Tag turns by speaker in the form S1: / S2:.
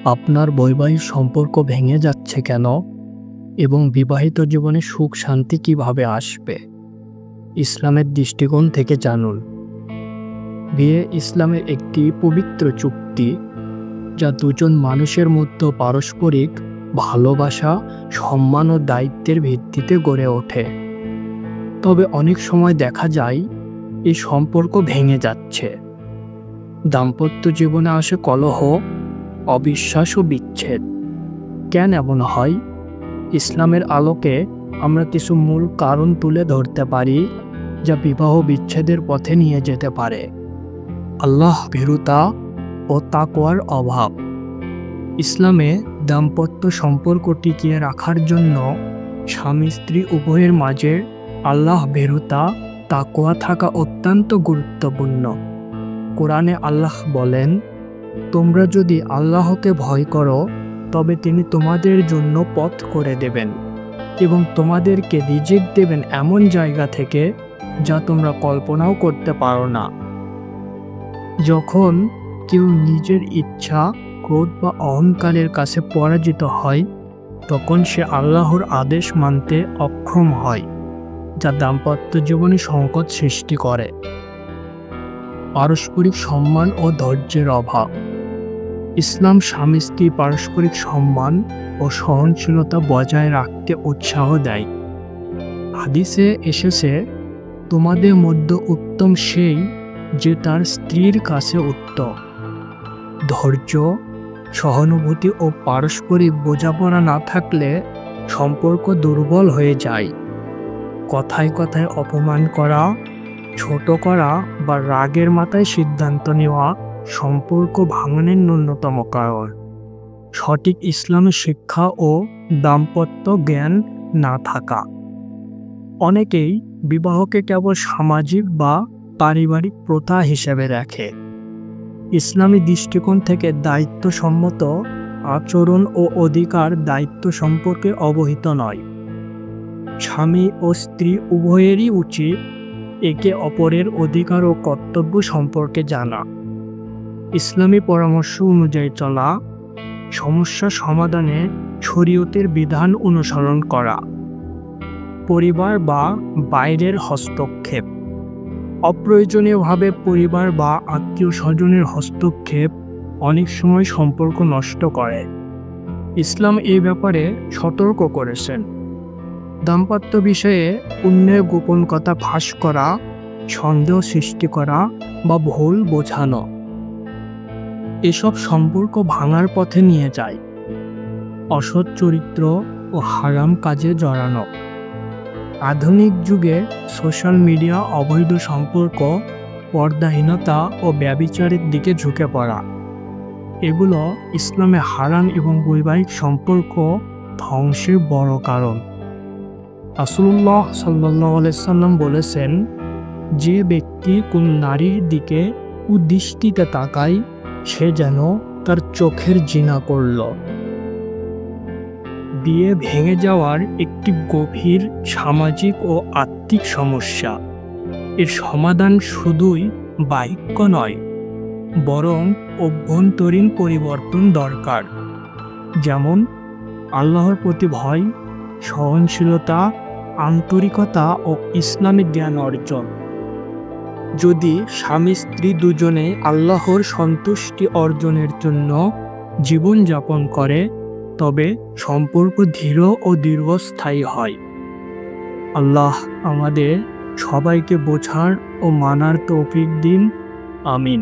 S1: আপনার বৈবাহিক সম্পর্ক ভেঙে যাচ্ছে কেন এবং বিবাহিত জীবনে সুখ শান্তি কিভাবে আসবে? ইসলামের দৃষ্টিকোণ থেকে জানুন। বিয়ে ইসলামের একটি পবিত্র চুক্তি, যা দুজন মানুষের মধ্যে পারস্পরিক ভালোবাসা, সম্মান ও দায়িত্বের ভিত্তিতে গড়ে ওঠে। তবে অনেক সময় দেখা যায় এই সম্পর্ক ভেঙে যাচ্ছে। দাম্পত্য জীবনে আসে কলহ, অবিশ্বাস ও বিচ্ছেদ। কেন এমন হয়? ইসলামের আলোকে আমরা কিছু মূল কারণ তুলে ধরতে পারি, যা বিবাহ বিচ্ছেদের পথে নিয়ে যেতে পারে। আল্লাহ ভীরুতা ও তাকওয়ার অভাব। ইসলামে দাম্পত্য সম্পর্ক টিকিয়ে রাখার জন্য স্বামী স্ত্রী উভয়ের মাঝে আল্লাহ ভীরুতা, তাকওয়া থাকা অত্যন্ত গুরুত্বপূর্ণ। কোরআনে আল্লাহ বলেন, তোমরা যদি আল্লাহকে ভয় করো তবে তিনি তোমাদের জন্য পথ করে দেবেন এবং তোমাদেরকে রিজিক দেবেন এমন জায়গা থেকে যা তোমরা কল্পনাও করতে পারো না। যখন কেউ নিজের ইচ্ছা, ক্রোধ বা অহংকারের কাছে পরাজিত হয়, তখন সে আল্লাহর আদেশ মানতে অক্ষম হয়, যা দাম্পত্য জীবনে সংকট সৃষ্টি করে। পারস্পরিক সম্মান ও ধৈর্যের অভাব। ইসলাম স্বামী স্ত্রী পারস্পরিক সম্মান ও সহনশীলতা বজায় রাখতে উৎসাহ দেয়। হাদিসে এসেছে, তোমাদের মধ্যে উত্তম সেই যে তার স্ত্রীর কাছে উত্তম। ধৈর্য, সহানুভূতি ও পারস্পরিক বোঝাপড়া না থাকলে সম্পর্ক দুর্বল হয়ে যায়। কথায় কথায় অপমান করা, ছোট করা বা রাগের মাথায় সিদ্ধান্ত নেওয়া সম্পর্ক ভাঙনের ন্যূনতম কারণ। সঠিক ইসলামের শিক্ষা ও দাম্পত্য জ্ঞান না থাকা। অনেকেই বিবাহকে কেবল সামাজিক বা পারিবারিক প্রথা হিসেবে দেখে। ইসলামী দৃষ্টিকোণ থেকে দায়িত্বসম্মত আচরণ ও অধিকার দায়িত্ব সম্পর্কে অবহিত নয়। স্বামী ও স্ত্রী উভয়েরই উচিত একে অপরের অধিকার ও কর্তব্য সম্পর্কে জানা, ইসলামী পরামর্শ অনুযায়ী চলা, সমস্যা সমাধানে শরীয়তের বিধান অনুসরণ করা। পরিবার বা বাইরের হস্তক্ষেপ। অপ্রয়োজনীয়ভাবে পরিবার বা আত্মীয় স্বজনের হস্তক্ষেপ অনেক সময় সম্পর্ক নষ্ট করে। ইসলাম এই ব্যাপারে সতর্ক করেছেন। দাম্পত্য বিষয়ে অন্যের গোপন কথা ফাঁস করা, সন্দেহ সৃষ্টি করা বা ভুল বোঝানো এসব সম্পর্ক ভাঙার পথে নিয়ে যায়। অসৎ চরিত্র ও হারাম কাজে জড়ানো। আধুনিক যুগে সোশ্যাল মিডিয়া, অবৈধ সম্পর্ক, পর্দাহীনতা ও ব্যভিচারের দিকে ঝুঁকে পড়া এগুলো ইসলামে হারাম এবং বৈবাহিক সম্পর্ক ধ্বংসের বড় কারণ। রাসূলুল্লাহ সাল্লাল্লাহু আলাইহি সাল্লাম বলেছেন, যে ব্যক্তি কোন নারীর দিকে কুদৃষ্টিতে তাকায় সে যেন তার চোখের জিনা করল। বিয়ে ভেঙে যাওয়ার একটি গভীর সামাজিক ও আত্মিক সমস্যা। এর সমাধান শুধুই বাহ্যিক নয়, বরং অভ্যন্তরীণ পরিবর্তন দরকার। যেমন আল্লাহর প্রতি ভয়, সহনশীলতা, আন্তরিকতা ও ইসলামিক জ্ঞান অর্জন। যদি স্বামী স্ত্রী দুজনে আল্লাহর সন্তুষ্টি অর্জনের জন্য জীবনযাপন করে, তবে সম্পর্ক দৃঢ় ও দীর্ঘস্থায়ী হয়। আল্লাহ আমাদের সবাইকে বোঝার ও মানার তৌফিক দিন। আমিন।